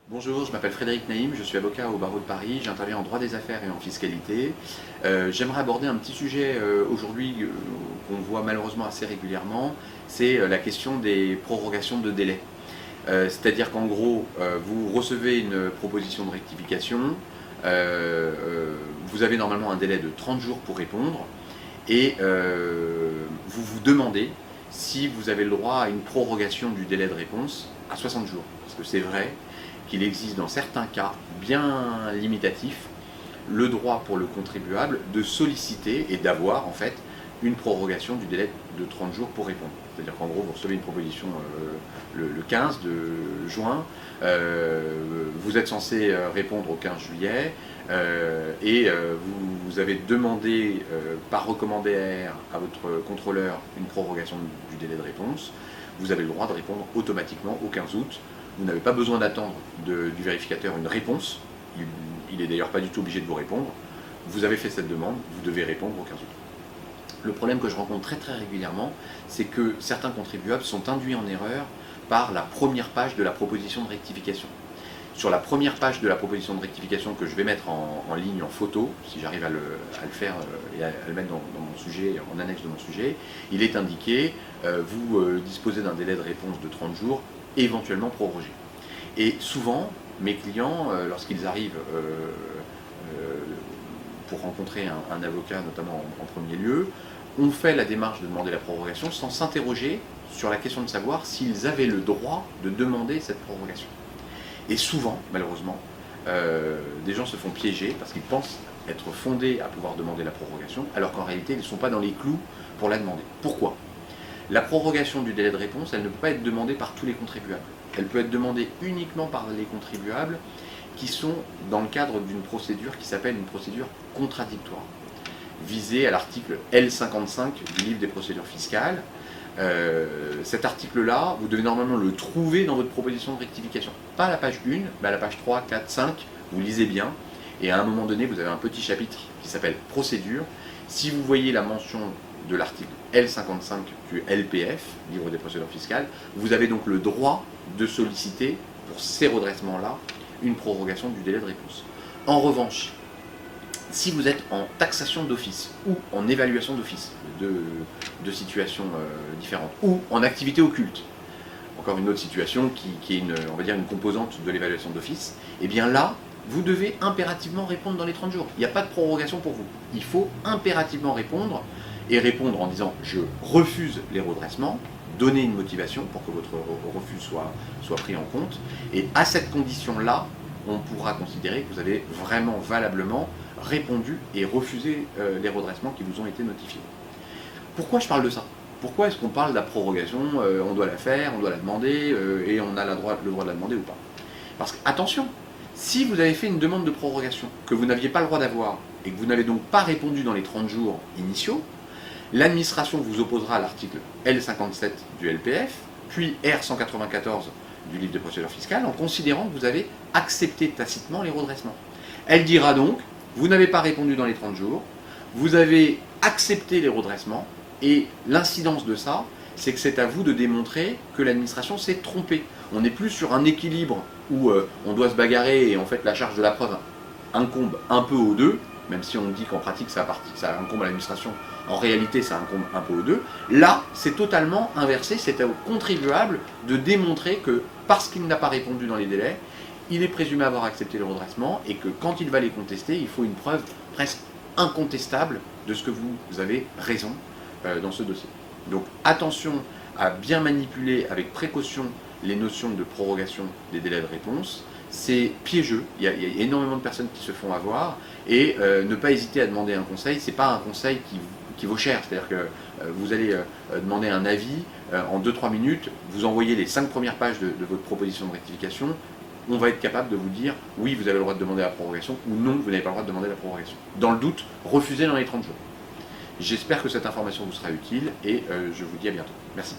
Bonjour, je m'appelle Frédéric Naïm, je suis avocat au barreau de Paris, j'interviens en droit des affaires et en fiscalité. J'aimerais aborder un petit sujet aujourd'hui qu'on voit malheureusement assez régulièrement, c'est la question des prorogations de délai. C'est-à-dire qu'en gros, vous recevez une proposition de rectification, vous avez normalement un délai de 30 jours pour répondre, et vous vous demandez si vous avez le droit à une prorogation du délai de réponse à 60 jours. Parce que c'est vrai qu'il existe dans certains cas bien limitatifs le droit pour le contribuable de solliciter et d'avoir en fait une prorogation du délai de 30 jours pour répondre. C'est-à-dire qu'en gros vous recevez une proposition le 15 de juin, vous êtes censé répondre au 15 juillet et vous avez demandé par recommandé à votre contrôleur une prorogation du délai de réponse. Vous avez le droit de répondre automatiquement au 15 août. Vous n'avez pas besoin d'attendre du vérificateur une réponse. Il n'est d'ailleurs pas du tout obligé de vous répondre. Vous avez fait cette demande, vous devez répondre au 15 août. Le problème que je rencontre très régulièrement, c'est que certains contribuables sont induits en erreur par la première page de la proposition de rectification. Sur la première page de la proposition de rectification que je vais mettre en ligne en photo, si j'arrive à le faire et à le mettre dans mon sujet, en annexe de mon sujet, il est indiqué vous disposez d'un délai de réponse de 30 jours, éventuellement prorogé. Et souvent, mes clients, lorsqu'ils arrivent pour rencontrer un avocat, notamment en premier lieu, ont fait la démarche de demander la prorogation sans s'interroger sur la question de savoir s'ils avaient le droit de demander cette prorogation. Et souvent, malheureusement, des gens se font piéger parce qu'ils pensent être fondés à pouvoir demander la prorogation, alors qu'en réalité, ils ne sont pas dans les clous pour la demander. Pourquoi ? La prorogation du délai de réponse, elle ne peut pas être demandée par tous les contribuables. Elle peut être demandée uniquement par les contribuables qui sont dans le cadre d'une procédure qui s'appelle une procédure contradictoire, visée à l'article L55 du livre des procédures fiscales. Cet article-là, vous devez normalement le trouver dans votre proposition de rectification. Pas à la page 1, mais à la page 3, 4, 5, vous lisez bien, et à un moment donné, vous avez un petit chapitre qui s'appelle procédure. Si vous voyez la mention de l'article L55 du LPF, livre des procédures fiscales, vous avez donc le droit de solliciter, pour ces redressements-là, une prorogation du délai de réponse. En revanche, si vous êtes en taxation d'office ou en évaluation d'office, deux situations différentes, ou en activité occulte, encore une autre situation qui est on va dire une composante de l'évaluation d'office, et bien là, vous devez impérativement répondre dans les 30 jours. Il n'y a pas de prorogation pour vous. Il faut impérativement répondre, et répondre en disant « je refuse les redressements », donner une motivation pour que votre refus soit pris en compte, et à cette condition-là, on pourra considérer que vous avez vraiment valablement répondu et refusé les redressements qui vous ont été notifiés. Pourquoi je parle de ça ? Pourquoi est-ce qu'on parle de la prorogation ? On doit la faire, on doit la demander, et on a le droit de la demander ou pas ? Parce que, attention, si vous avez fait une demande de prorogation que vous n'aviez pas le droit d'avoir, et que vous n'avez donc pas répondu dans les 30 jours initiaux, l'administration vous opposera à l'article L57 du LPF, puis R194 du livre des procédures fiscales, en considérant que vous avez accepté tacitement les redressements. Elle dira donc, vous n'avez pas répondu dans les 30 jours, vous avez accepté les redressements, et l'incidence de ça, c'est que c'est à vous de démontrer que l'administration s'est trompée. On n'est plus sur un équilibre où on doit se bagarrer et en fait la charge de la preuve incombe un peu aux deux, même si on dit qu'en pratique ça incombe à l'administration, en réalité ça incombe un peu aux deux. Là, c'est totalement inversé, c'est au contribuable de démontrer que parce qu'il n'a pas répondu dans les délais, il est présumé avoir accepté le redressement et que quand il va les contester, il faut une preuve presque incontestable de ce que vous avez raison dans ce dossier. Donc attention à bien manipuler avec précaution les notions de prorogation des délais de réponse. C'est piégeux, il y a énormément de personnes qui se font avoir, et ne pas hésiter à demander un conseil. C'est pas un conseil qui vaut cher, c'est-à-dire que vous allez demander un avis en 2-3 minutes, vous envoyez les 5 premières pages de votre proposition de rectification, on va être capable de vous dire oui, vous avez le droit de demander la prorogation, ou non, vous n'avez pas le droit de demander la prorogation. Dans le doute, refusez dans les 30 jours. J'espère que cette information vous sera utile, et je vous dis à bientôt. Merci.